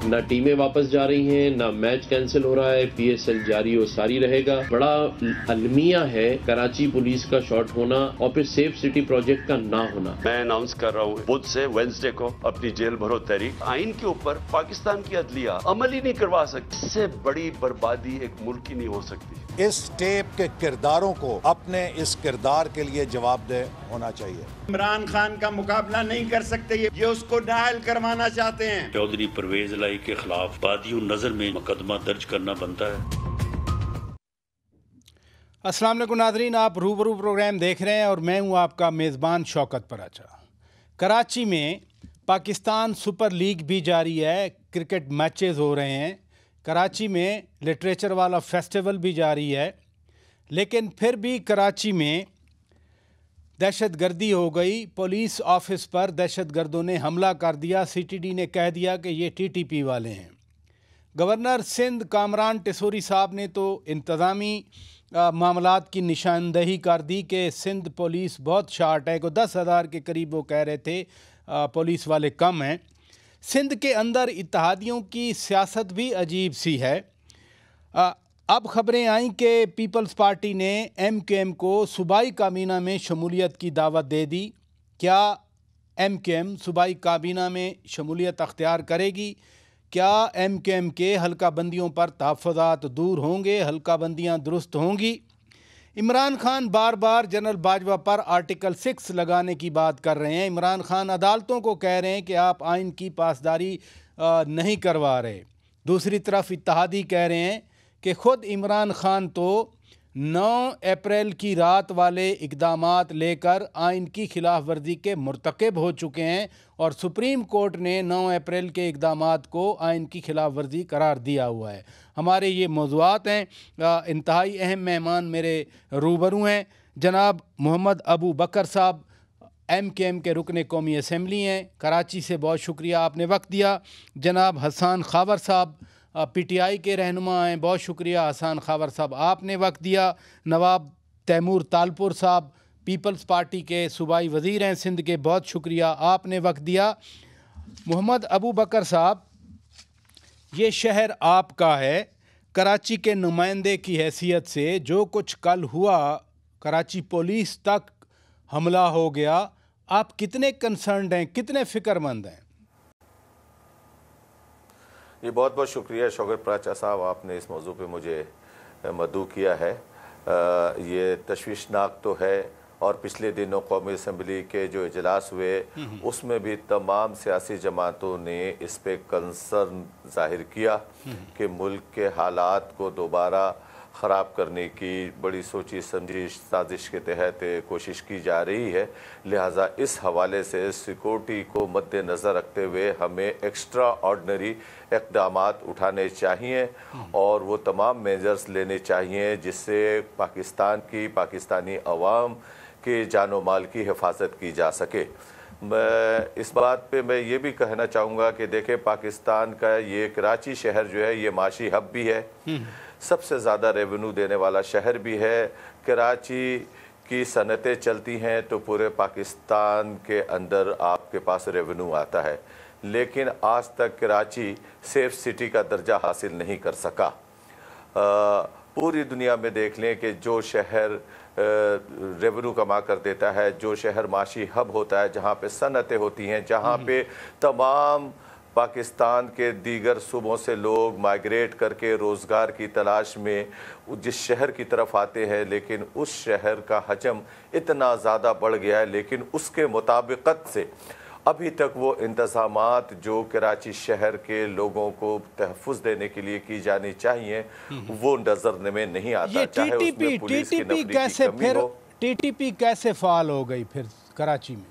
ना टीमें वापस जा रही हैं, ना मैच कैंसिल हो रहा है, PSL जारी और सारी रहेगा। बड़ा अलमिया है कराची पुलिस का शॉर्ट होना और फिर सेफ सिटी प्रोजेक्ट का ना होना। मैं अनाउंस कर रहा हूँ बुध से वेडनेसडे को अपनी जेल भरो तहरीक। आइन के ऊपर पाकिस्तान की अदलिया अमल ही नहीं करवा सकती। इससे बड़ी बर्बादी एक मुल्क की नहीं हो सकती। इस टेप के किरदारों को अपने इस किरदार के लिए जवाबदेह होना चाहिए। इमरान खान का मुकाबला नहीं कर सकते, ये उसको डायल करवाना चाहते हैं। चौधरी परवेज लाई के खिलाफ बादियों नजर में मुकदमा दर्ज करना बनता है। अस्सलाम वालेकुम नाज़रीन, आप रूबरू प्रोग्राम देख रहे हैं और मैं हूं आपका मेज़बान शौकत पराचा। कराची में पाकिस्तान सुपर लीग भी जारी है, क्रिकेट मैचेस हो रहे हैं। कराची में लिटरेचर वाला फेस्टिवल भी जारी है, लेकिन फिर भी कराची में दहशतगर्दी हो गई। पुलिस ऑफिस पर दहशतगर्दों ने हमला कर दिया। CTD ने कह दिया कि ये TTP वाले हैं। गवर्नर सिंध कामरान टिसोरी साहब ने तो इंतज़ामी मामलात की निशानदही कर दी कि सिंध पुलिस बहुत शार्ट है, को 10,000 के करीब वो कह रहे थे पुलिस वाले कम हैं। सिंध के अंदर इत्तेहादियों की सियासत भी अजीब सी है। अब ख़बरें आईं कि पीपल्स पार्टी ने MKM को सूबाई काबीना में शमूलियत की दावत दे दी। क्या MKM सूबाई काबीना में शमूलियत अख्तियार करेगी? क्या MKM के हल्का बंदियों पर तहफ़्फ़ुज़ात दूर होंगे, हल्का बंदियाँ दुरुस्त होंगी? इमरान खान बार बार जनरल बाजवा पर आर्टिकल 6 लगाने की बात कर रहे हैं। इमरान खान अदालतों को कह रहे हैं कि आप आइन की पासदारी नहीं करवा रहे। दूसरी तरफ इत्तेहादी कह रहे हैं कि ख़ुद इमरान खान तो 9 अप्रैल की रात वाले इक़दामात लेकर आइन की खिलाफ वर्जी के मुर्तकब हो चुके हैं और सुप्रीम कोर्ट ने 9 अप्रैल के इक़दामात को आइन की खिलाफ वर्जी करार दिया हुआ है। हमारे ये मौज़ूआत हैं। इंतहाई अहम मेहमान मेरे रूबरू हैं। जनाब मोहम्मद अबू बकर साहब MKM के रुकन कौमी असम्बली हैं, कराची से, बहुत शुक्रिया आपने वक्त दिया। जनाब हसन खावर साहब PTI के रहनुमा हैं, बहुत शुक्रिया हसन खावर साहब आपने वक्त दिया। नवाब तैमूर तालपुर साहब पीपल्स पार्टी के सूबाई वज़ीर हैं सिंध के, बहुत शुक्रिया आपने वक्त दिया। मोहम्मद अबू बकर साहब, ये शहर आपका है। कराची के नुमाइंदे की हैसियत से जो कुछ कल हुआ, कराची पुलिस तक हमला हो गया, आप कितने कंसर्न्ड हैं, कितने फ़िक्रमंद हैं? ये बहुत बहुत शुक्रिया शौकत पराचा साहब, आपने इस मौजू पे मुझे मदऊ किया है। ये तशवीशनाक तो है, और पिछले दिनों कौमी असम्बली के जो इजलास हुए उसमें भी तमाम सियासी जमातों ने इस पे कंसर्न जाहिर किया कि मुल्क के हालात को दोबारा ख़राब करने की बड़ी सोची समझी साजिश के तहत कोशिश की जा रही है। लिहाजा इस हवाले से सिक्योरिटी को मद्देनज़र रखते हुए हमें एक्स्ट्रा ऑर्डनरी इक़दामात उठाने चाहिए और वो तमाम मेजर्स लेने चाहिए जिससे पाकिस्तान की, पाकिस्तानी अवाम के जानो माल की हिफाजत की जा सके। मैं इस बात पे मैं ये भी कहना चाहूँगा कि देखें, पाकिस्तान का ये कराची शहर जो है ये माशी हब भी है, सबसे ज़्यादा रेवेन्यू देने वाला शहर भी है। कराची की सनतें चलती हैं तो पूरे पाकिस्तान के अंदर आपके पास रेवेन्यू आता है, लेकिन आज तक कराची सेफ सिटी का दर्जा हासिल नहीं कर सका। पूरी दुनिया में देख लें कि जो शहर रेवेन्यू कमा कर देता है, जो शहर माशी हब होता है, जहाँ पे सनतें होती हैं, जहाँ पे तमाम पाकिस्तान के दीगर सूबों से लोग माइग्रेट करके रोज़गार की तलाश में जिस शहर की तरफ आते हैं, लेकिन उस शहर का हजम इतना ज़्यादा बढ़ गया है, लेकिन उसके मुताबिकत से अभी तक वो इंतज़ामात जो कराची शहर के लोगों को तहफ़्फ़ुज़ देने के लिए की जानी चाहिए वो नज़र में नहीं आता। चाहे उसमें पुलिस की नफरी की कमी हो। TTP कैसे फ़ाल हो गई फिर कराची में?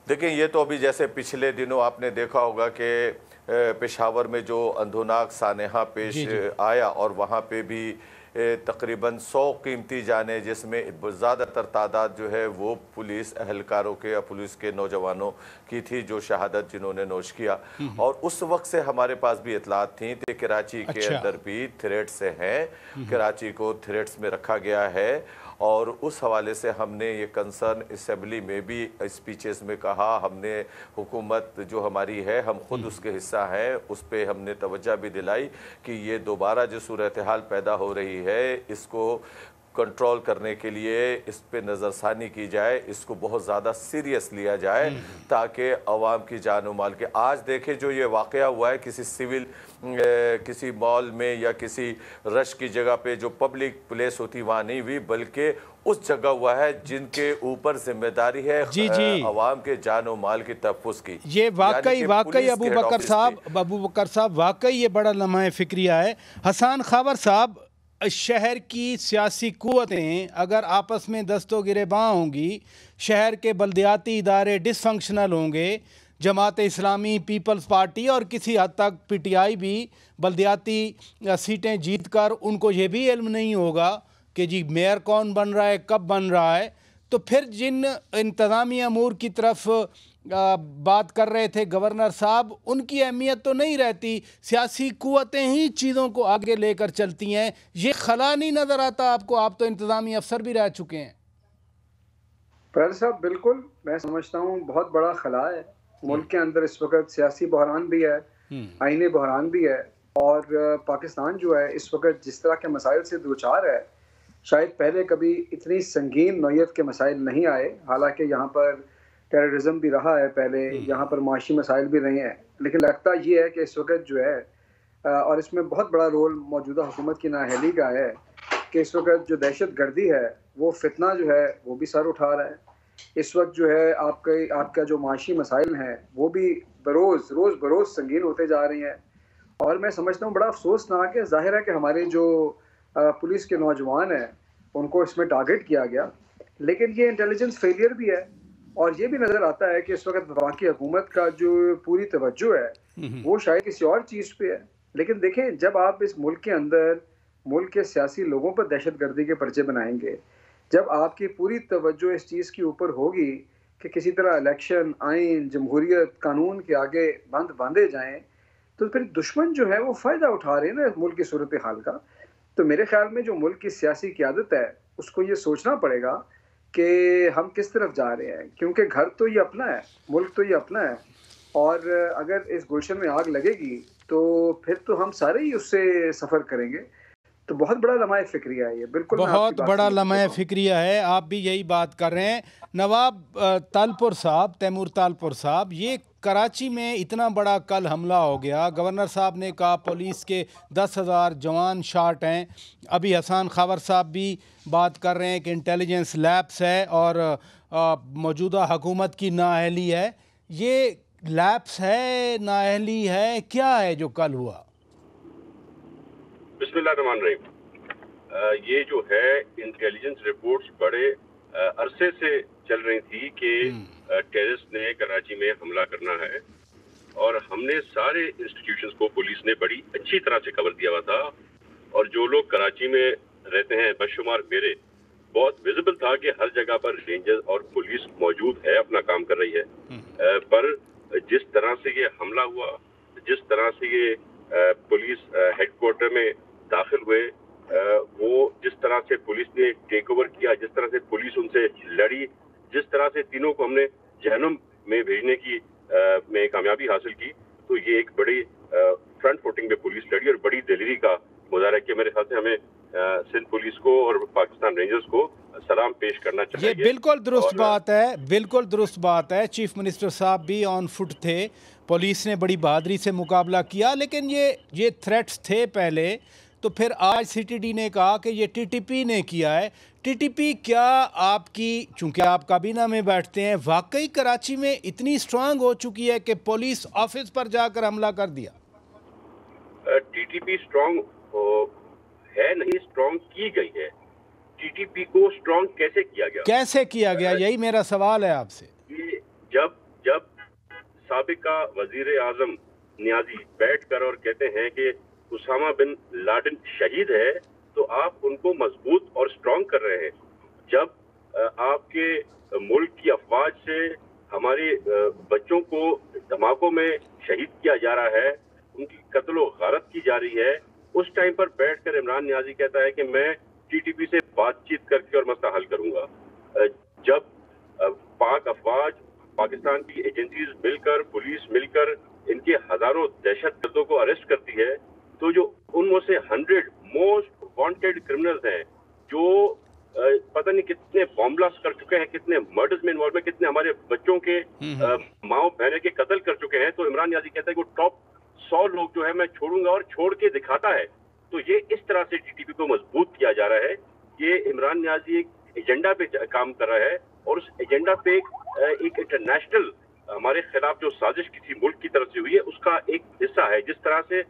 देखिए, ये तो अभी जैसे पिछले दिनों आपने देखा होगा कि पेशावर में जो अंधोनाक सानेहा पेश आया और वहाँ पे भी तकरीबन 100 कीमती जानें, जिसमें ज़्यादातर तादाद जो है वो पुलिस एहलकारों के या पुलिस के नौजवानों की थी जो शहादत जिन्होंने नोश किया। और उस वक्त से हमारे पास भी इतलात थी कि कराची के अंदर भी थ्रेट्स हैं, कराची को थ्रेट्स में रखा गया है। और उस हवाले से हमने ये कंसर्न असम्बली में भी स्पीचेस में कहा, हमने हुकूमत जो हमारी है हम खुद उसके हिस्सा हैं, उस पर हमने तवज्जो भी दिलाई कि ये दोबारा जो सूरत हाल पैदा हो रही है इसको कंट्रोल करने के लिए इस पे नज़रसानी की जाए, इसको बहुत ज़्यादा सीरियस लिया जाए ताकि अवाम की जान माल के। आज देखें जो ये वाक़या हुआ है किसी सिविल किसी मॉल में या किसी रश की जगह पे जो पब्लिक प्लेस होती वहाँ नहीं हुई, बल्कि उस जगह हुआ है जिनके ऊपर जिम्मेदारी है अवाम के जान और माल की तहफ़्फ़ुज़ की। ये वाकई अबू बकर साहब वाकई ये बड़ा लम्हा फ़िक्रिया है। हसन खावर साहब, शहर की सियासी क़ुव्वतें अगर आपस में दस्तो गिरेबां होंगी, शहर के बल्दियाती इदारे डिसफंक्शनल होंगे, जमात इस्लामी, पीपल्स पार्टी और किसी हद तक PTI भी बल्दियाती सीटें जीत कर उनको ये भी इल्म नहीं होगा कि जी मेयर कौन बन रहा है, कब बन रहा है, तो फिर जिन इंतज़ामी अमूर की तरफ बात कर रहे थे गवर्नर साहब, उनकी अहमियत तो नहीं रहती, सियासी क़ुव्वतें ही चीज़ों को आगे लेकर चलती हैं। ये खला नहीं नज़र आता आपको? आप तो इंतज़ामी अफसर भी रह चुके हैं। पर साहब बिल्कुल, मैं समझता हूँ बहुत बड़ा खला है मुल्क के अंदर। इस वक्त सियासी बहरान भी है, आईनी बहरान भी है, और पाकिस्तान जो है इस वक्त जिस तरह के मसाइल से दूचार है, शायद पहले कभी इतनी संगीन नौयत के मसाइल नहीं आए। हालांकि यहाँ पर टेररिज्म भी रहा है पहले, यहाँ पर माशी मसाइल भी रहे हैं, लेकिन लगता ये है कि इस वक्त जो है और इसमें बहुत बड़ा रोल मौजूदा हुकूमत की नाअहली का है कि इस वक्त जो दहशत गर्दी है वो फितना जो है वो भी सर उठा रहा है। इस वक्त जो है आपका जो माशी मसाइल हैं वो भी रोज़ बरोज़ संगीन होते जा रही हैं। और मैं समझता हूँ बड़ा अफसोसनाक है। जाहिर है कि हमारे जो पुलिस के नौजवान हैं उनको इसमें टारगेट किया गया, लेकिन ये इंटेलिजेंस फेलियर भी है। और ये भी नज़र आता है कि इस वक्त वफाकी हुकूमत का जो पूरी तवज्जो है वो शायद किसी और चीज़ पे है। लेकिन देखें, जब आप इस मुल्क के अंदर मुल्क के सियासी लोगों पर दहशत गर्दी के पर्चे बनाएंगे, जब आपकी पूरी तवज्जो इस चीज़ के ऊपर होगी कि किसी तरह इलेक्शन, आइन, जमहूरियत, कानून के आगे बांधे जाएं, तो फिर दुश्मन जो है वो फ़ायदा उठा रहे हैं ना मुल्क की सूरत हाल का। तो मेरे ख्याल में जो मुल्क की सियासी क़यादत है उसको ये सोचना पड़ेगा कि हम किस तरफ जा रहे हैं, क्योंकि घर तो ये अपना है, मुल्क तो ये अपना है, और अगर इस गुलशन में आग लगेगी तो फिर तो हम सारे ही उससे सफ़र करेंगे। तो बहुत बड़ा लम्हा फ़िक्रिया है ये, बिल्कुल बहुत बड़ा लम्हा फ़िक्रिया है। आप भी यही बात कर रहे हैं। नवाब तालपुर साहब, तैमूर तालपुर साहब, ये कराची में इतना बड़ा कल हमला हो गया, गवर्नर साहब ने कहा पुलिस के 10,000 जवान शार्ट हैं, अभी हसन खावर साहब भी बात कर रहे हैं कि इंटेलिजेंस लैब्स है और मौजूदा हुकूमत की नाअहली है। ये लैब्स है, नाअहली है, क्या है जो कल हुआ? बिस्मिल्लाहिर्रहमानिर्रहीम। ये जो है इंटेलिजेंस रिपोर्ट्स बड़े अरसे से चल रही थी कि टेररिस्ट ने कराची में हमला करना है, और हमने सारे इंस्टीट्यूशंस को पुलिस ने बड़ी अच्छी तरह से कवर दिया हुआ था। और जो लोग कराची में रहते हैं, बशुमार मेरे, बहुत विजिबल था कि हर जगह पर रेंजर्स और पुलिस मौजूद है, अपना काम कर रही है। पर जिस तरह से ये हमला हुआ, जिस तरह से ये पुलिस हेडक्वार्टर में दाखिल हुए, वो जिस तरह से पुलिस ने टेक ओवर किया, जिस तरह से पुलिस उनसे लड़ी, जिस तरह से तीनों को हमने जहन्नुम में भेजने की में कामयाबी हासिल की, तो ये एक बड़ी फ्रंट फुटिंग में पुलिस लड़ी और बड़ी दिलेरी का मुजाहरा किया। मेरे ख्याल से हमें सिंध पुलिस को और पाकिस्तान रेंजर्स को सलाम पेश करना चाहिए। ये बिल्कुल दुरुस्त बात है, बिल्कुल दुरुस्त बात है। चीफ मिनिस्टर साहब भी ऑन फुट थे, पुलिस ने बड़ी बहादुरी से मुकाबला किया, लेकिन ये थ्रेट्स थे पहले, तो फिर आज CTD ने कहा कि ये TTP ने किया है। TTP क्या आपकी, चूंकि आप काबीना में बैठते हैं, वाकई कराची में इतनी स्ट्रांग हो चुकी है कि पुलिस ऑफिस पर जाकर हमला कर दिया? TTP स्ट्रांग है नहीं, स्ट्रांग की गई है। TTP को स्ट्रांग कैसे किया गया? कैसे किया गया, यही मेरा सवाल है आपसे। जब साबिका वजीर आजम नियाजी बैठ कर और कहते हैं कि उसामा बिन लादेन शहीद है, तो आप उनको मजबूत और स्ट्रांग कर रहे हैं। जब आपके मुल्क की अफवाज से हमारे बच्चों को धमाकों में शहीद किया जा रहा है, उनकी कत्ल व गारत की जा रही है, उस टाइम पर बैठकर इमरान नियाजी कहता है कि मैं टीटीपी से बातचीत करके और मसला हल करूंगा। जब पाक अफवाज, पाकिस्तान की एजेंसीज मिलकर, पुलिस मिलकर इनके हजारों दहशतगर्दों को अरेस्ट करती है, तो जो उनमें से 100 मोस्ट वांटेड क्रिमिनल्स हैं, जो पता नहीं कितने बॉम्ब ब्लास्ट कर चुके हैं, कितने मर्डर्स में इन्वॉल्व है, कितने हमारे बच्चों के माओ बहनों के कत्ल कर चुके हैं, तो इमरान नियाजी कहता है कि वो टॉप 100 लोग जो है मैं छोड़ूंगा, और छोड़ के दिखाता है। तो ये इस तरह से टीटीपी को मजबूत किया जा रहा है। ये इमरान नियाजी एक एजेंडा पे काम कर रहा है, और उस एजेंडा पे एक इंटरनेशनल हमारे खिलाफ जो साजिश की थी मुल्क की तरफ से हुई है, उसका एक हिस्सा है। जिस तरह से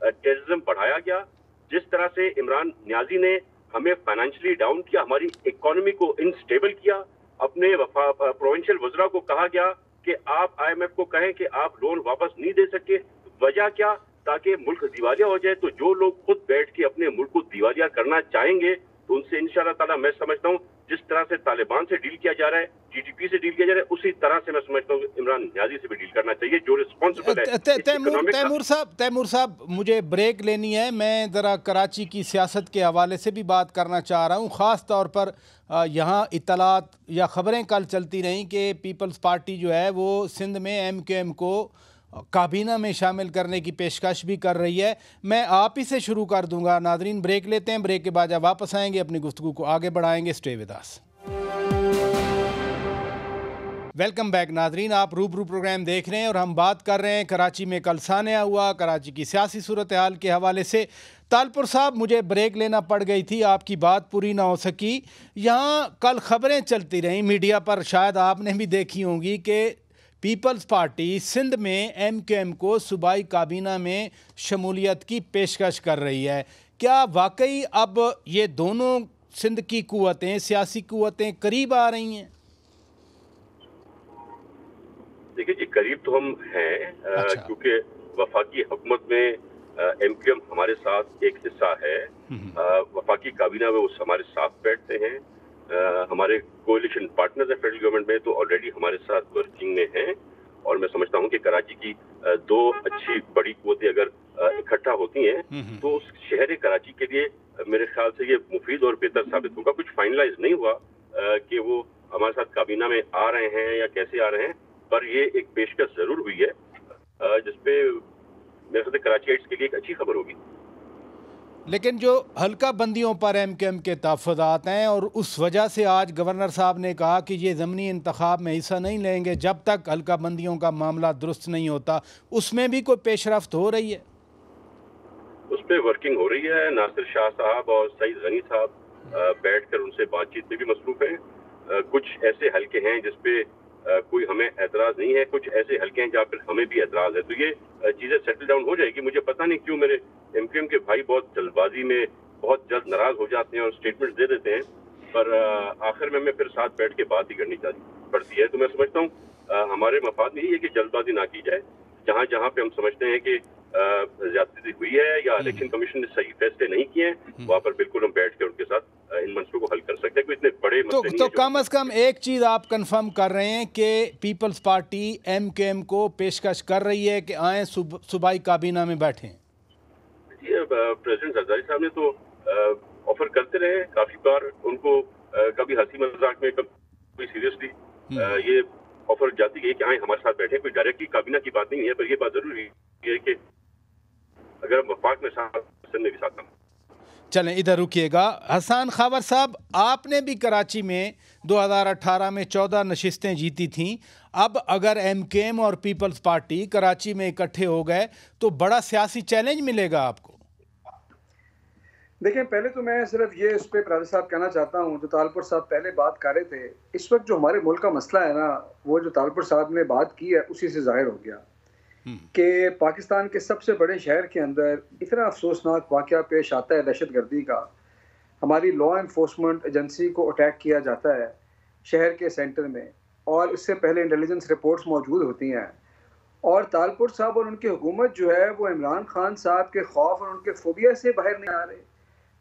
टेररिज्म बढ़ाया गया, जिस तरह से इमरान नियाजी ने हमें फाइनेंशियली डाउन किया, हमारी इकोनॉमी को इनस्टेबल किया, अपने प्रोविंशियल वज़रा को कहा गया कि आप IMF को कहें कि आप लोन वापस नहीं दे सके। वजह क्या? ताकि मुल्क दिवालिया हो जाए। तो जो लोग खुद बैठ के अपने मुल्क को दिवालिया करना चाहेंगे, तो उनसे इंशाअल्लाह ताला मैं समझता हूँ जिस तरह से तालिबान से डील किया जा रहा है, टीटीपी से डील किया जा रहा है, उसी तरह से मैं समझता हूँ इमरान नियाजी से भी डील करना चाहिए, जो रिस्पॉन्सिबल है। तैमूर साहब, मुझे ब्रेक लेनी है। मैं ज़रा कराची की सियासत के हवाले से भी बात करना चाह रहा हूँ। ख़ास तौर पर यहाँ इत्तलात या ख़बरें कल चलती रहीं कि पीपल्स पार्टी जो है वो सिंध में MQM को काबीना में शामिल करने की पेशकश भी कर रही है। मैं आप ही से शुरू कर दूंगा। नादरीन, ब्रेक लेते हैं, ब्रेक के बाद जब वापस आएंगे अपनी गुफ्तगू को आगे बढ़ाएंगे। Stay with us. Welcome back Nadreen, आप रूबरू प्रोग्राम देख रहे हैं और हम बात कर रहे हैं कराची में कल सानिया हुआ, कराची की सियासी सूरत हाल के हवाले से। तालपुर साहब, मुझे ब्रेक लेना पड़ गई थी, आपकी बात पूरी ना हो सकी। यहाँ कल ख़बरें चलती रहीं मीडिया पर, शायद आपने भी देखी होंगी कि पीपल्स पार्टी सिंध में MQM को सूबाई काबीना में शमूलियत की पेशकश कर रही है। क्या वाकई अब ये दोनों सिंध की कुव्वतें, सियासी कुव्वतें करीब आ रही हैं? देखिए जी, करीब तो हम हैं, क्योंकि वफाकी हुकूमत में MQM हमारे साथ एक हिस्सा है। वफाकी काबीना में वो हमारे साथ बैठते हैं। हमारे कोalition पार्टनर्स है फेडरल गवर्नमेंट में, तो ऑलरेडी हमारे साथ वर्किंग में हैं। और मैं समझता हूं कि कराची की दो अच्छी बड़ी कुव्वतें अगर इकट्ठा होती हैं तो उस शहर कराची के लिए मेरे ख्याल से ये मुफीद और बेहतर साबित होगा। कुछ फाइनलाइज नहीं हुआ कि वो हमारे साथ काबीना में आ रहे हैं या कैसे आ रहे हैं, पर ये एक पेशकश जरूर हुई है, जिसपे मेरे ख्याल से कराचीइट्स के लिए एक अच्छी खबर होगी। लेकिन जो हल्का बंदियों पर MQM के तहफ़्फ़ुज़ात हैं, और उस वजह से आज गवर्नर साहब ने कहा कि ये ज़मनी इंतखाब में हिस्सा नहीं लेंगे जब तक हल्का बंदियों का मामला दुरुस्त नहीं होता, उसमें भी कोई पेशरफ्त हो रही है? उस पर वर्किंग हो रही है। नासिर शाह साहब और सईद गनी साहब बैठकर उनसे बातचीत में भी मसरूफ हैं। कुछ ऐसे हल्के हैं जिसपे कोई हमें एतराज़ नहीं है, कुछ ऐसे हल्के हैं जहाँ पर हमें भी एतराज़ है। तो ये चीज़ें सेटल डाउन हो जाएगी। मुझे पता नहीं क्यों मेरे MQM के भाई बहुत जल्दबाजी में बहुत जल्द नाराज हो जाते हैं और स्टेटमेंट दे देते हैं, पर आखिर में हमें फिर साथ बैठ के बात ही करनी पड़ती है। तो मैं समझता हूँ हमारे मफाद में यही है कि जल्दबाजी ना की जाए। जहाँ जहाँ पे हम समझते हैं कि ज्यादती हुई है या इलेक्शन कमीशन ने सही फैसले नहीं किए हैं, वहाँ पर बिल्कुल हम बैठ के उनके साथ इन मसलों को हल कर सकते हैं। कोई इतने बड़े मसले नहीं तो कम अज कम एक चीज़ आप कंफर्म कर रहे हैं कि पीपल्स पार्टी MQM को पेशकश कर रही है कि आए सूबाई काबीना में बैठें। प्रेसिडेंट जरदारी साहब ने तो ऑफर करते रहे काफी बार, उनको कभी हंसी मजाक में, कभी सीरियसली ये ऑफर जाती है कि आए हमारे साथ बैठे। कोई डायरेक्टली काबीना की बात नहीं है, पर ये बात जरूरी है कि अगर वफाक में साथ भी साथ ना। चलें, इधर रुकिएगा। हसन खावर साहब, आपने भी कराची में 2018 में 14 नशिस्तें जीती थीं। अब अगर MQM और पीपल्स पार्टी कराची में इकट्ठे हो गए तो बड़ा सियासी चैलेंज मिलेगा आपको। देखें, पहले तो मैं सिर्फ ये उस पर प्रादर साहब कहना चाहता हूँ, जो तालपुर साहब पहले बात कर रहे थे, इस वक्त जो हमारे मुल्क का मसला है ना, वो जो तालपुर साहब ने बात की है उसी से जाहिर हो गया कि पाकिस्तान के सबसे बड़े शहर के अंदर इतना अफसोसनाक वाक़या पेश आता है दहशतगर्दी का। हमारी लॉ एनफोर्समेंट एजेंसी को अटैक किया जाता है शहर के सेंटर में, और इससे पहले इंटेलिजेंस रिपोर्ट्स मौजूद होती हैं, और तालपुर साहब और उनकी हुकूमत जो है वो इमरान खान साहब के खौफ और उनके फोबिया से बाहर नहीं आ रहे।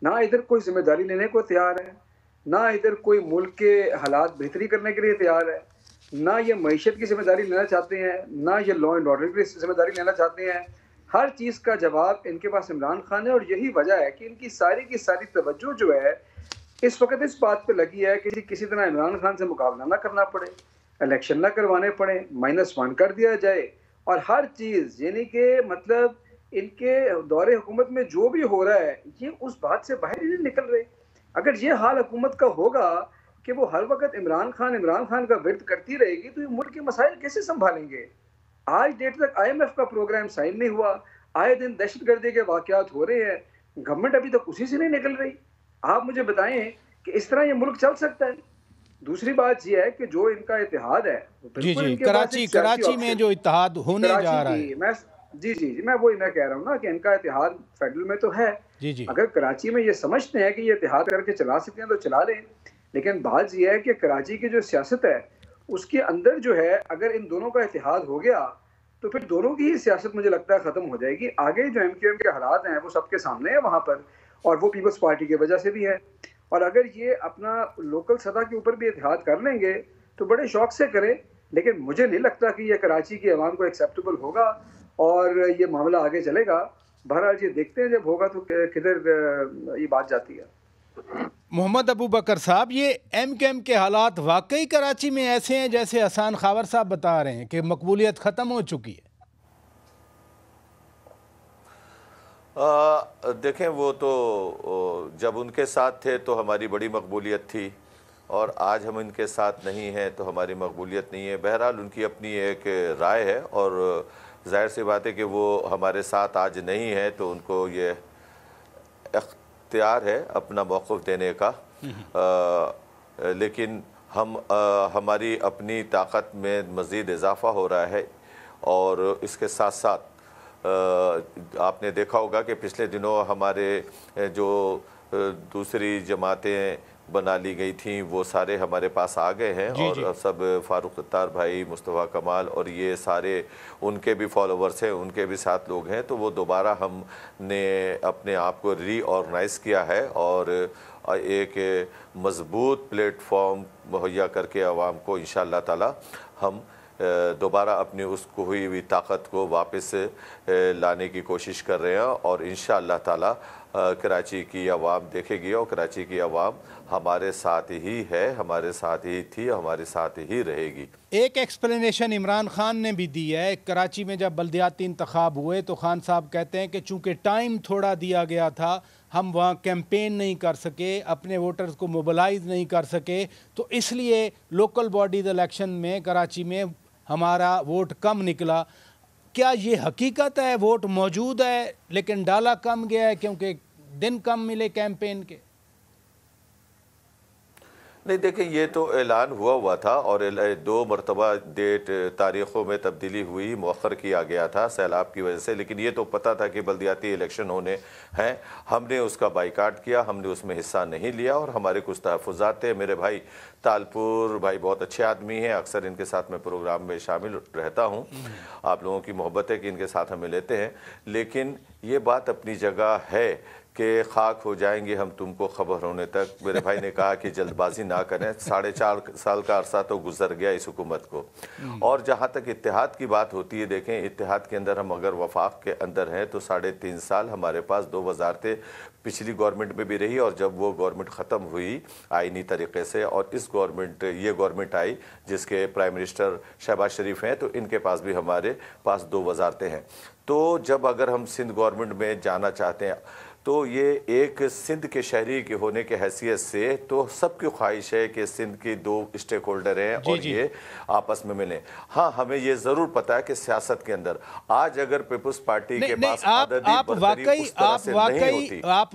ना इधर कोई जिम्मेदारी लेने को तैयार है, ना इधर कोई मुल्क के हालात बेहतरी करने के लिए तैयार है, ना ये मईशत की जिम्मेदारी लेना चाहते हैं, ना ये लॉ एंड ऑर्डर की जिम्मेदारी लेना चाहते हैं। हर चीज़ का जवाब इनके पास इमरान खान है, और यही वजह है कि इनकी सारी की सारी तवज्जो जो है इस वक्त इस बात पे लगी है कि किसी तरह इमरान खान से मुकाबला ना करना पड़े, इलेक्शन ना करवाने पड़े, -1 कर दिया जाए, और हर चीज़ यानी कि मतलब इनके दौरे हुकूमत में जो भी हो रहा है ये उस बात से बाहर ही नहीं निकल रहे। अगर ये हाल हुकूमत का होगा कि वो हर वक्त इमरान खान का विर्द करती रहेगी तो ये मुल्क के मसाइल कैसे संभालेंगे। आज डेट तक IMF का प्रोग्राम साइन नहीं हुआ, आए दिन दहशतगर्दी के वाक़यात हो रहे हैं, गवर्नमेंट अभी तक उसी से नहीं निकल रही। आप मुझे बताएं कि इस तरह ये मुल्क चल सकता है? दूसरी बात यह है कि जो इनका इतिहाद है जी कराची में जो इतिहाद होने जा रहा है, मैं वही मैं कह रहा हूँ ना कि इनका इतिहाद फेडरल में तो है। अगर कराची में ये समझते हैं कि ये इतिहाद करके चला सकते हैं तो चला लें, लेकिन बात यह है कि कराची की जो सियासत है उसके अंदर जो है अगर इन दोनों का इतिहाद हो गया तो फिर दोनों की ही सियासत मुझे लगता है ख़त्म हो जाएगी। आगे जो MQM के हालात हैं वो सबके सामने है वहाँ पर, और वो पीपल्स पार्टी की वजह से भी है। और अगर ये अपना लोकल सतह के ऊपर भी इतिहाद कर लेंगे तो बड़े शौक से करें, लेकिन मुझे नहीं लगता कि ये कराची की आवाम को एक्सेप्टेबल होगा और ये मामला आगे चलेगा। बहरहाल ये देखते हैं जब होगा तो किधर ये बात जाती है। मोहम्मद अबू बकर साहब, ये MQM के हालात वाकई कराची में ऐसे हैं जैसे हसन खावर साहब बता रहे हैं कि मकबूलियत ख़त्म हो चुकी है? देखें, वो तो जब उनके साथ थे तो हमारी बड़ी मकबूलियत थी, और आज हम इनके साथ नहीं हैं तो हमारी मकबूलियत नहीं है। बहरहाल उनकी अपनी एक राय है, और जाहिर सी बात है कि वो हमारे साथ आज नहीं है तो उनको ये इख्तियार है अपना मौक़िफ़ देने का। लेकिन हमारी अपनी ताकत में मज़ीद इजाफ़ा हो रहा है, और इसके साथ साथ आपने देखा होगा कि पिछले दिनों हमारे जो दूसरी जमातें बना ली गई थी वो सारे हमारे पास आ गए हैं, और सब फ़ारूक अत्तार भाई, मुस्तफ़ा कमाल और ये सारे उनके भी फॉलोवर्स हैं, उनके भी साथ लोग हैं। तो वो दोबारा हमने अपने आप को रीऑर्गेनाइज़ किया है और एक मज़बूत प्लेटफॉर्म मुहैया करके आवाम को इंशाअल्लाह ताला हम दोबारा अपनी उस खोई हुई ताकत को वापस लाने की कोशिश कर रहे हैं, और इंशाअल्लाह ताला कराची की आवाम देखेगी, और कराची की आवाम हमारे साथ ही है, हमारे साथ ही थी, हमारे साथ ही रहेगी। एक एक्सप्लेनेशन इमरान खान ने भी दी है। कराची में जब बल्दियाती इंतखाब हुए तो खान साहब कहते हैं कि चूँकि टाइम थोड़ा दिया गया था, हम वहाँ कैंपेन नहीं कर सके, अपने वोटर्स को मोबिलाइज नहीं कर सके, तो इसलिए लोकल बॉडीज़ इलेक्शन में कराची में हमारा वोट कम निकला। क्या ये हकीकत है? वोट मौजूद है लेकिन डाला कम गया है क्योंकि दिन कम मिले कैंपेन के? नहीं, देखिए, ये तो ऐलान हुआ था और 2 मरतबा डेट तारीख़ों में तब्दीली हुई, मौखर किया गया था सैलाब की वजह से, लेकिन ये तो पता था कि बल्दियाती इलेक्शन होने हैं। हमने उसका बाइकाट किया, हमने उसमें हिस्सा नहीं लिया, और हमारे कुछ तहफ़्फ़ुज़ात थे। मेरे भाई तालपुर भाई बहुत अच्छे आदमी हैं, अक्सर इनके साथ मैं प्रोग्राम में शामिल रहता हूँ। आप लोगों की मोहब्बत है कि इनके साथ हमें लेते हैं, लेकिन ये बात अपनी जगह है कि खाक हो जाएंगे हम तुमको खबर होने तक। मेरे भाई ने कहा कि जल्दबाजी ना करें, 4.5 साल का अरसा तो गुजर गया इस हुकूमत को। और जहाँ तक इत्तेहाद की बात होती है, देखें, इत्तेहाद के अंदर हम अगर वफाक के अंदर हैं तो 3.5 साल हमारे पास 2 वजारतें पिछली गवर्नमेंट में भी रही, और जब वो गवर्नमेंट ख़त्म हुई आइनी तरीके से और ये गवर्नमेंट आई जिसके प्राइम मिनिस्टर शहबाज शरीफ हैं, तो इनके पास भी हमारे पास 2 वजारतें हैं। तो जब अगर हम सिंध गवर्नमेंट में जाना चाहते हैं तो ये एक सिंध के शहरी के होने के हैसियत से तो सबकी ख्वाहिश है कि सिंध की 2 स्टेक होल्डर हैं और ये आपस में मिलें। हाँ, हमें ये ज़रूर पता है कि सियासत के अंदर आज अगर पीपल्स पार्टी के पास आप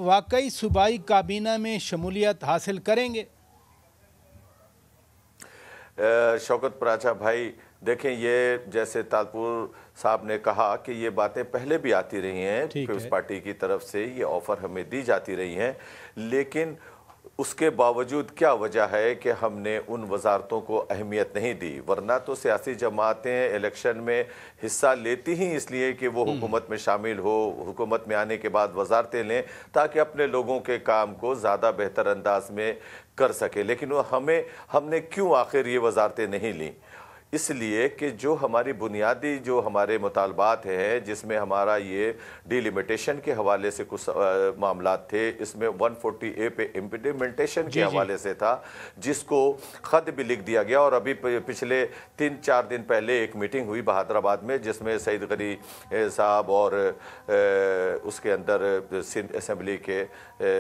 वाकई सूबाई काबीना में शमूलियत हासिल करेंगे? शौकत पराचा भाई, देखें, ये जैसे तालपुर साहब ने कहा कि ये बातें पहले भी आती रही हैं, पीपल्स पार्टी की तरफ से ये ऑफ़र हमें दी जाती रही हैं, लेकिन उसके बावजूद क्या वजह है कि हमने उन वजारतों को अहमियत नहीं दी? वरना तो सियासी जमातें इलेक्शन में हिस्सा लेती ही इसलिए कि वो हुकूमत में शामिल हो, हुकूमत में आने के बाद वजारतें लें ताकि अपने लोगों के काम को ज़्यादा बेहतर अंदाज में कर सके। लेकिन वो हमने क्यों आखिर ये वजारतें नहीं लीं? इसलिए कि जो हमारी बुनियादी जो हमारे मुतालबात हैं, जिसमें हमारा ये डिलिमिटेशन के हवाले से कुछ मामलात थे, इसमें 140A पे इम्प्लीमेंटेशन के हवाले से था, जिसको ख़त भी लिख दिया गया। और अभी पिछले 3-4 दिन पहले एक मीटिंग हुई बहादुराबाद में, जिसमें सईद गनी साहब और उसके अंदर सिंध असम्बली के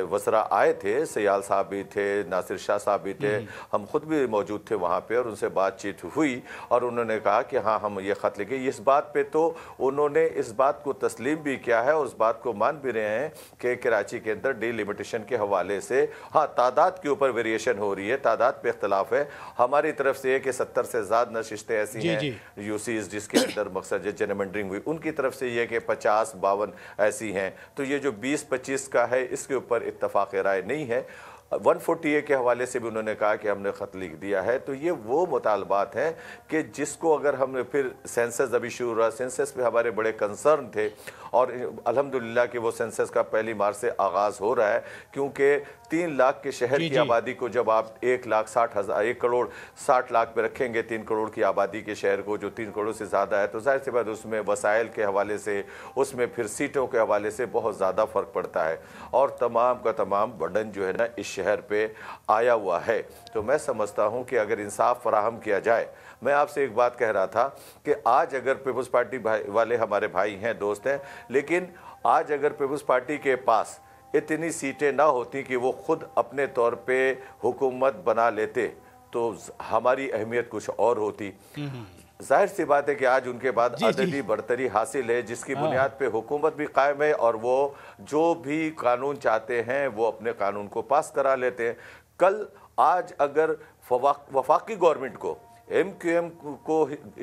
वज़रा आए थे, सयाल साहब भी थे, नासिर शाह साहब भी थे, हम खुद भी मौजूद थे वहाँ पे, और उनसे बातचीत हुई और उन्होंने कहा कि हाँ हम ये ख़त लिखे। इस बात पे तो उन्होंने इस बात को तस्लीम भी किया है और उस बात को मान भी रहे हैं कि कराची के अंदर डिलिमिटेशन के हवाले से हाँ तादाद के ऊपर वेरिएशन हो रही है, तादाद पे इख्तलाफ है। हमारी तरफ से कि 70 से ज़्यादा नशिस्तें ऐसी हैं यूसीज जिसके अंदर मकसद जनमंडरिंग हुई, उनकी तरफ से ये कि 50-52 ऐसी हैं। तो ये जो 20-25 का है इसके ऊपर इत्तफाक राय नहीं है। 140A के हवाले से भी उन्होंने कहा कि हमने ख़त लिख दिया है। तो ये वो मुतालबात हैं कि जिसको अगर हमने फिर सेंसस अभी शुरू हुआ, सेंसस पे हमारे बड़े कंसर्न थे और अल्हम्दुलिल्लाह कि वो सेंसस का 1 मार्च से आगाज़ हो रहा है, क्योंकि 3 लाख के शहर की आबादी को जब आप 1 करोड़ 60 लाख पे रखेंगे, 3 करोड़ की आबादी के शहर को जो 3 करोड़ से ज़्यादा है, तो जाहिर सी बात उसमें वसाइल के हवाले से, उसमें फिर सीटों के हवाले से बहुत ज़्यादा फ़र्क पड़ता है और तमाम का तमाम बर्डन जो है ना इस शहर पे आया हुआ है। तो मैं समझता हूँ कि अगर इंसाफ फराहम किया जाए, मैं आपसे एक बात कह रहा था कि आज अगर पीपल्स पार्टी वाले हमारे भाई हैं, दोस्त हैं, लेकिन आज अगर पीपल्स पार्टी के पास इतनी सीटें ना होती कि वो खुद अपने तौर पे हुकूमत बना लेते तो हमारी अहमियत कुछ और होती। जाहिर सी बात है कि आज उनके बाद अददी बढ़तरी हासिल है, जिसकी बुनियाद पे हुकूमत भी कायम है और वो जो भी कानून चाहते हैं वो अपने कानून को पास करा लेते हैं। कल आज अगर वफाकी गवर्नमेंट को MQM को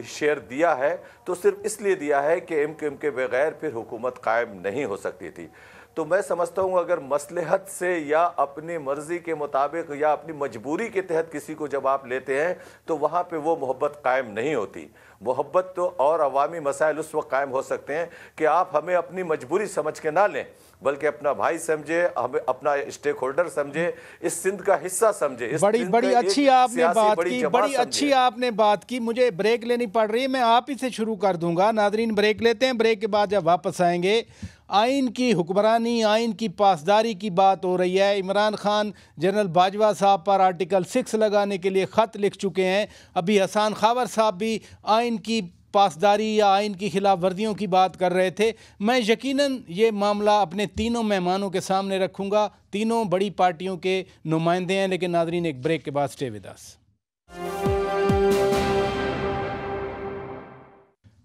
शेयर दिया है तो सिर्फ इसलिए दिया है कि MQM के बगैर फिर हुकूमत कायम नहीं हो सकती थी। तो मैं समझता हूँ अगर मसलहत से या अपनी मर्ज़ी के मुताबिक या अपनी मजबूरी के तहत किसी को जब आप लेते हैं तो वहाँ पे वो मोहब्बत कायम नहीं होती। मोहब्बत तो और अवामी मसाइल उस वक्त कायम हो सकते हैं कि आप हमें अपनी मजबूरी समझ के ना लें, बल्कि अपना भाई समझे, हमें अपना स्टेक होल्डर समझे, इस सिंध का हिस्सा समझे। बड़ी अच्छी आपने बात की, बड़ी अच्छी आपने बात की। मुझे ब्रेक लेनी पड़ रही है, मैं आप ही से शुरू कर दूंगा। नादरीन ब्रेक लेते हैं, ब्रेक के बाद जब वापस आएंगे आइन की हुक्मरानी, आइन की पासदारी की बात हो रही है। इमरान खान जनरल बाजवा साहब पर आर्टिकल 6 लगाने के लिए ख़त लिख चुके हैं। अभी हसन खावर साहब भी आइन की पासदारी या आइन की खिलाफ वर्जियों की बात कर रहे थे। मैं यकीनन ये मामला अपने तीनों मेहमानों के सामने रखूँगा। तीनों बड़ी पार्टियों के नुमाइंदे हैं। लेकिन नादरीन एक ब्रेक के बाद stay with us.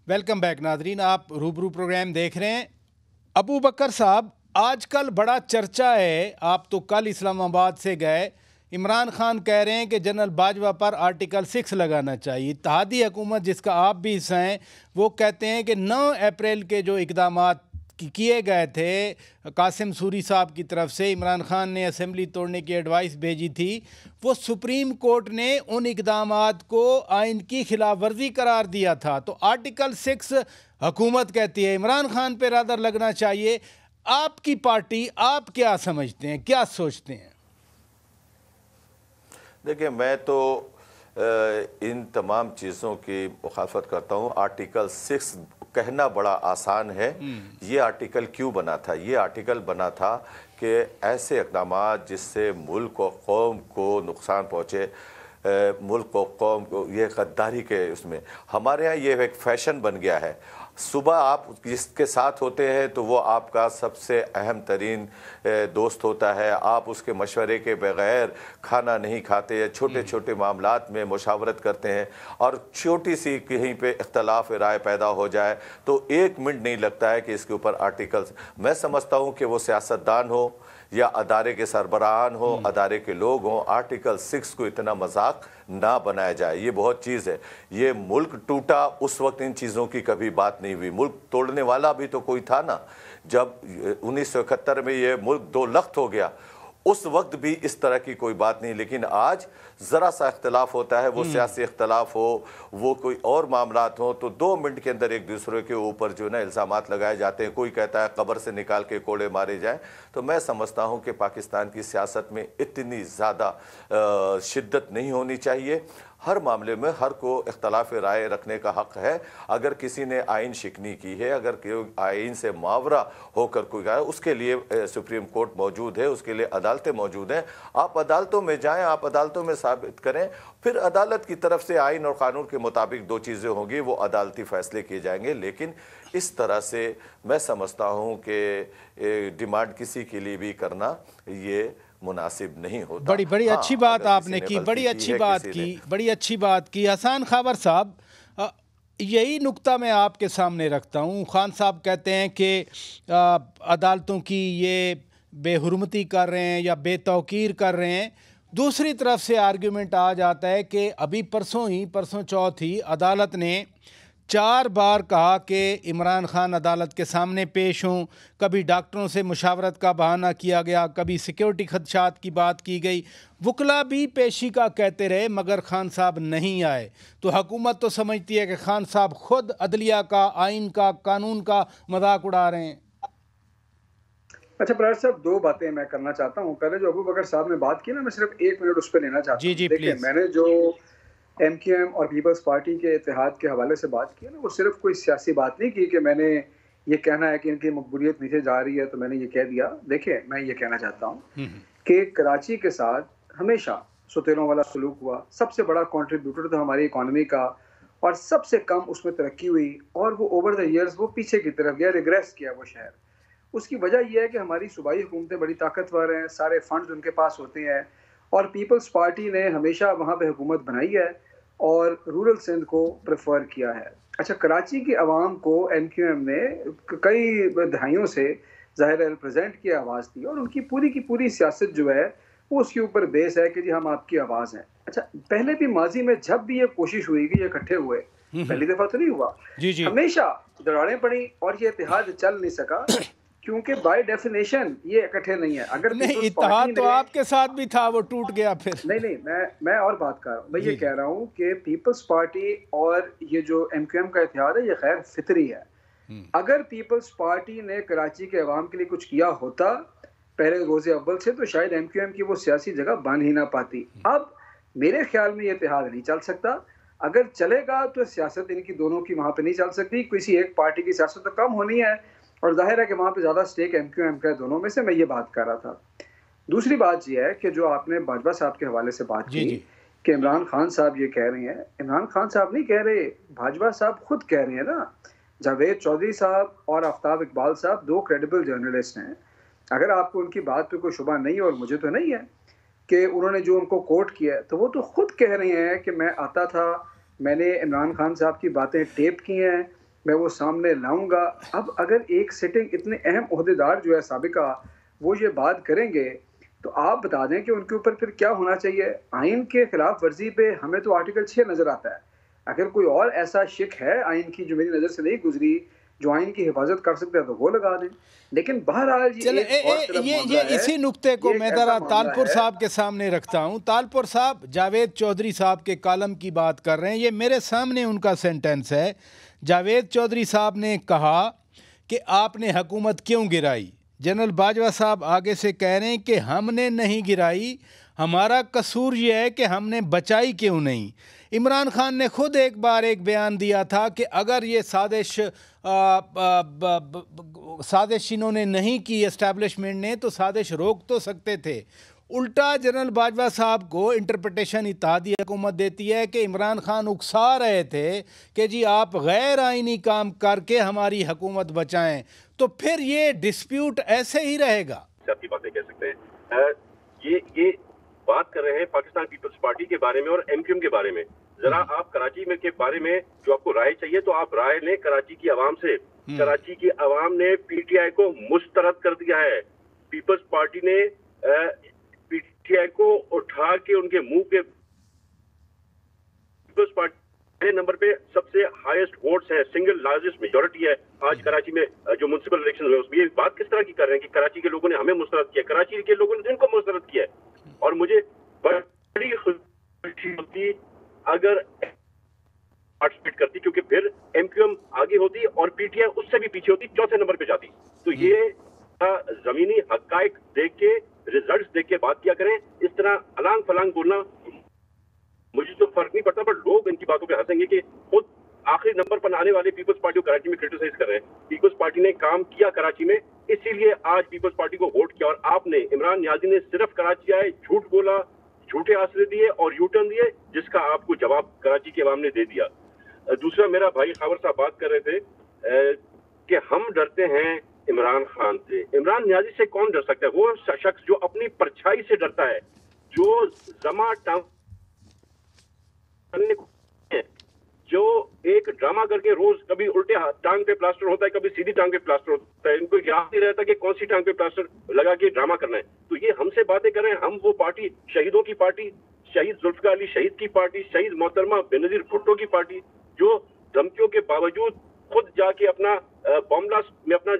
Welcome back Nadreen, आप रूबरू प्रोग्राम देख रहे हैं। अबू बकर साहब, आजकल बड़ा चर्चा है, आप तो कल इस्लामाबाद से गए, इमरान खान कह रहे हैं कि जनरल बाजवा पर आर्टिकल 6 लगाना चाहिए। इत्तेहादी हुकूमत जिसका आप भी हिस्सा हैं वो कहते हैं कि 9 अप्रैल के जो इक़दामात किए गए थे कासिम सूरी साहब की तरफ से, इमरान खान ने असेंबली तोड़ने की एडवाइस भेजी थी, वो सुप्रीम कोर्ट ने उन इक़दामात को आइन की खिलाफ वर्जी करार दिया था। तो आर्टिकल 6 हुकूमत कहती है इमरान खान पे रादर लगना चाहिए। आपकी पार्टी, आप क्या समझते हैं, क्या सोचते हैं? देखिए, मैं तो इन तमाम चीज़ों की मुखालफत करता हूँ। आर्टिकल 6 कहना बड़ा आसान है। ये आर्टिकल क्यों बना था? ये आर्टिकल बना था कि ऐसे इक़दामात जिससे मुल्क और कौम को नुकसान पहुँचे, मुल्क और कौम को, ये गद्दारी के उसमें हमारे यहाँ ये एक फ़ैशन बन गया है। सुबह आप जिसके साथ होते हैं तो वो आपका सबसे अहम तरीन दोस्त होता है, आप उसके मशवरे के बगैर खाना नहीं खाते, छोटे छोटे मामलात में मुशावरत करते हैं और छोटी सी कहीं पे इख्तलाफ राय पैदा हो जाए तो 1 मिनट नहीं लगता है कि इसके ऊपर आर्टिकल्स। मैं समझता हूँ कि वो सियासतदान हो या अदारे के सरबराहान हो, अदारे के लोग हों, आर्टिकल 6 को इतना मजाक ना बनाया जाए। ये बहुत चीज़ है। ये मुल्क टूटा उस वक्त इन चीज़ों की कभी बात नहीं हुई। मुल्क तोड़ने वाला भी तो कोई था ना। जब 1971 में ये मुल्क 2 लख्त हो गया, उस वक्त भी इस तरह की कोई बात नहीं, लेकिन आज ज़रा सा इख्तलाफ होता है, वो सियासी इख्तलाफ हो, वो कोई और मामलात हो, तो 2 मिनट के अंदर एक दूसरे के ऊपर जो है ना इल्ज़ामात लगाए जाते हैं। कोई कहता है कब्र से निकाल के कोड़े मारे जाएं। तो मैं समझता हूं कि पाकिस्तान की सियासत में इतनी ज़्यादा शिद्दत नहीं होनी चाहिए। हर मामले में हर को इख्तलाफ राय रखने का हक़ है। अगर किसी ने आइन शिकनी की है, अगर कोई आइन से मावरा होकर कोई गया, उसके लिए सुप्रीम कोर्ट मौजूद है, उसके लिए अदालतें मौजूद हैं। आप अदालतों में जाएं, आप अदालतों में साबित करें, फिर अदालत की तरफ से आइन और कानून के मुताबिक 2 चीज़ें होंगी, वो अदालती फ़ैसले किए जाएंगे। लेकिन इस तरह से मैं समझता हूँ कि डिमांड किसी के लिए भी करना ये मुनासिब नहीं होता। बड़ी अच्छी बात आपने की, बड़ी अच्छी बात की हसन खबर साहब। यही नुक्ता मैं आपके सामने रखता हूँ। खान साहब कहते हैं कि अदालतों की ये बेहुरमती कर रहे हैं या बेतौकीर कर रहे हैं। दूसरी तरफ से आर्गूमेंट आ जाता है कि अभी परसों चौथ ही अदालत ने 4 बार कहा कि इमरान खान अदालत के सामने पेश हों। कभी डॉक्टरों से मुशावरत का बहाना किया गया, कभी सिक्योरिटी खदशात की बात की गई, वकला भी पेशी का कहते रहे, मगर खान साहब नहीं आए। तो हुकूमत तो समझती है कि खान साहब खुद अदलिया का, आइन का, कानून का मजाक उड़ा रहे हैं। अच्छा परार साहब, 2 बातें मैं करना चाहता हूँ। पहले जो अबू बकर साहब ने बात की ना, मैं सिर्फ 1 मिनट उस पर लेना चाहता हूँ। देखिए, मैंने जो MQM और पीपल्स पार्टी के इत्तेहाद के हवाले से बात की है ना, वो सिर्फ कोई सियासी बात नहीं की कि मैंने ये कहना है कि इनकी मकबूलियत नीचे जा रही है तो मैंने ये कह दिया। देखिए, मैं ये कहना चाहता हूँ कि कराची के साथ हमेशा सुतेलों वाला सलूक हुआ। सबसे बड़ा कॉन्ट्रीब्यूटर था हमारी इकॉनमी का, और सबसे कम उसमें तरक्की हुई, और वो ओवर द ईयर्स वो पीछे की तरफ गया, रिग्रेस किया वो शहर। उसकी वजह यह है कि हमारी सूबाई हुकूमतें बड़ी ताकतवर हैं, सारे फंड्स उनके पास होते हैं, और पीपल्स पार्टी ने हमेशा वहाँ पे हुकूमत बनाई है और रूरल सिंध को प्रेफर किया है। अच्छा, कराची की आवाम को MQM ने कई दहाइयों से ज़ाहिर रिप्रेजेंट की आवाज़ दी, और उनकी पूरी सियासत जो है वो उसके ऊपर बेस है कि जी हम आपकी आवाज़ हैं। अच्छा, पहले भी माजी में जब भी ये कोशिश हुई कि ये इकट्ठे हुए, पहली दफ़ा तो नहीं हुआ, हमेशा दरारें पड़ी और ये इत्तेहाद चल नहीं सका, क्योंकि बाय डेफिनेशन ये इकट्ठे नहीं है। अगर नहीं, इत्तेहाद तो आपके साथ भी था, वो टूट गया फिर। नहीं, मैं और बात कर रहा हूँ। मैं ये कह रहा हूँ कि पीपल्स पार्टी और ये जो MQM का इत्तेहाद है, ये खैर फितरी है। अगर पीपल्स पार्टी ने कराची के अवाम के लिए कुछ किया होता पहले रोज़े अव्वल से, तो शायद MQM की वो सियासी जगह बन ही ना पाती। अब मेरे ख्याल में ये इत्तेहाद नहीं चल सकता। अगर चलेगा तो सियासत इनकी दोनों की वहाँ पे नहीं चल सकती, किसी एक पार्टी की सियासत तो कम होनी है, और जाहिर है कि वहाँ पे ज़्यादा स्टेक MQM का है दोनों में से। मैं ये बात कर रहा था। दूसरी बात ये है कि जो आपने बाजवा साहब के हवाले से बात की कि इमरान खान साहब ये कह रहे हैं, इमरान खान साहब नहीं कह रहे, बाजवा साहब खुद कह रहे हैं ना। जावेद चौधरी साहब और आफ्ताब इकबाल साहब 2 क्रेडिबल जर्नलिस्ट हैं। अगर आपको उनकी बात पे कोई शुबा नहीं, और मुझे तो नहीं है, कि उन्होंने जो उनको कोट किया है, तो वो तो खुद कह रहे हैं कि मैं आता था, मैंने इमरान खान साहब की बातें टेप की हैं, मैं वो सामने लाऊंगा। अब अगर एक सिटिंग इतने अहम ओहदेदार जो है साबिका, वो ये बात करेंगे, तो आप बता दें कि उनके ऊपर फिर क्या होना चाहिए। आइन के खिलाफ वर्जी पे हमें तो आर्टिकल 6 नज़र आता है। अगर कोई और ऐसा शिक है आइन की जो मेरी नज़र से नहीं गुजरी, जो आइन की हिफाजत कर सकते हैं, तो वो लगा दें। लेकिन बहरहाल ये इसी नुक्ते को मैं ज़रा तालपुर साहब के सामने रखता हूँ। तालपुर साहब जावेद चौधरी साहब के कालम की बात कर रहे हैं, ये मेरे सामने उनका सेंटेंस है। जावेद चौधरी साहब ने कहा कि आपने हुकूमत क्यों गिराई। जनरल बाजवा साहब आगे से कह रहे हैं कि हमने नहीं गिराई, हमारा कसूर ये है कि हमने बचाई क्यों नहीं। इमरान खान ने खुद एक बार एक बयान दिया था कि अगर ये साजिश इन्होंने नहीं की एस्टैब्लिशमेंट ने, तो साजिश रोक तो सकते थे। उल्टा जनरल बाजवा साहब को इंटरप्रिटेशन इत्तेहादी हुकूमत देती है कि इमरान खान उकसा रहे थे कि जी आप गैर आइनी काम करके हमारी हुकूमत बचाएं, तो फिर ये डिस्प्यूट ऐसे ही रहेगा। आपकी बातें कह सकते हैं। ये बात कर रहे हैं पाकिस्तान पीपल्स पार्टी के बारे में और MQM के बारे में। जरा आप कराची में के बारे में जो आपको राय चाहिए, तो आप राय लें कराची की आवाम से। कराची की आवाम ने PTI को मुस्तरद कर दिया है। पीपल्स पार्टी ने PTI को उठा के उनके मुंह पे, पीपल्स पार्टी पहले नंबर पे सबसे हाईएस्ट वोट्स है, सिंगल लार्जेस्ट मेजोरिटी है आज कराची में जो म्युनिसिपल इलेक्शन हुए उसमें। ये बात किस तरह की कर रहे हैं कि कराची के लोगों ने हमें मुस्तरद किया, कराची के लोगों ने जिनको मुस्तरद किया है। और मुझे बड़ी खुशी होती अगर पार्टिसिपेट करती, क्योंकि फिर एमक्यूएम आगे होती और पीटीआई उससे भी पीछे होती, चौथे नंबर पे जाती। तो ये जमीनी हकायक देख के, रिजल्ट्स देख के बात किया करें। इस तरह अलांग फलांग बोलना मुझे तो फर्क नहीं पड़ता, पर लोग इनकी बातों पे हंसेंगे कि खुद आखिरी नंबर पर आने वाले पीपल्स पार्टी को कराची में क्रिटिसाइज कर रहे हैं। पीपल्स पार्टी ने काम किया कराची में, इसीलिए आज पीपल्स पार्टी को वोट किया। और आपने, इमरान नियाजी ने सिर्फ कराची आए, झूठ बोला, झूठे आसरे दिए और यू टर्न दिए, जिसका आपको जवाब कराची के अवाम ने दे दिया। दूसरा, मेरा भाई खावर साहब बात कर रहे थे कि हम डरते हैं इमरान खान से। इमरान नियाजी से कौन डर सकता है? वो शख्स जो अपनी परछाई से डरता है, जो जमा टांग जो एक ड्रामा करके रोज कभी उल्टे टांग पे प्लास्टर होता है, कभी सीधी टांग पे प्लास्टर होता है। इनको याद नहीं रहता कि कौन सी टांग पे प्लास्टर लगा के ड्रामा करना है। तो ये हमसे बातें करें, हम वो पार्टी, शहीदों की पार्टी, शहीद जुल्फिकार अली शहीद की पार्टी, शहीद मोहतरमा बेनजीर भुट्टो की पार्टी, जो धमकियों के बावजूद खुद जाके अपना बॉम्ब ब्लास्ट में अपना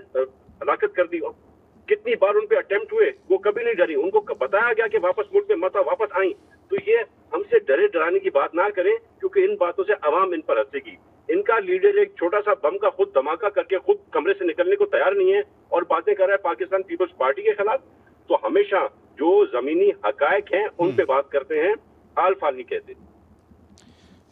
हलाकत कर दी। कितनी बार उन पे अटेम्प्ट हुए, वो कभी नहीं डरी। उनको बताया गया कि वापस मुल्क में मत, वापस आई। तो ये हमसे डरे डराने की बात ना करें, क्योंकि इन बातों से अवाम इन पर हंसेगी। इनका लीडर एक छोटा सा बम का खुद धमाका करके खुद कमरे से निकलने को तैयार नहीं है और बातें कर रहा है पाकिस्तान पीपल्स पार्टी के खिलाफ। तो हमेशा जो जमीनी हकायक हैं उन पे बात करते हैं, आल फाल नहीं कहते।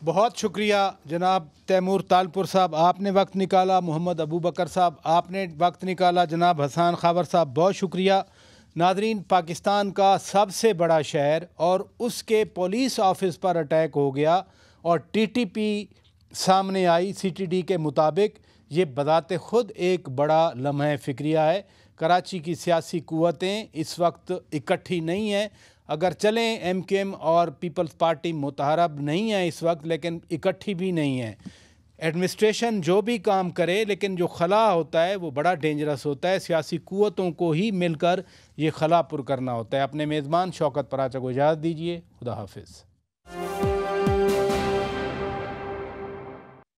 बहुत शुक्रिया जनाब तैमूर तालपुर साहब, आपने वक्त निकाला। मोहम्मद अबू बकर साहब, आपने वक्त निकाला। जनाब हसन खावर साहब, बहुत शुक्रिया। नादरीन, पाकिस्तान का सबसे बड़ा शहर और उसके पुलिस ऑफिस पर अटैक हो गया और टीटीपी सामने आई। सीटीडी के मुताबिक ये बजाते ख़ुद एक बड़ा लम्हा फ़िक्रिया है। कराची की सियासी क़ुव्वतें इस वक्त इकट्ठी नहीं हैं। अगर चलें एमक्यूएम और पीपल्स पार्टी मुतहरब नहीं है इस वक्त, लेकिन इकट्ठी भी नहीं है। एडमिनिस्ट्रेशन जो भी काम करे, लेकिन जो खला होता है वो बड़ा डेंजरस होता है। सियासी क़ुव्वतों को ही मिलकर ये खला पुर करना होता है। अपने मेज़बान शौकत पराचा को इजाज़त दीजिए। खुदा हाफिज़।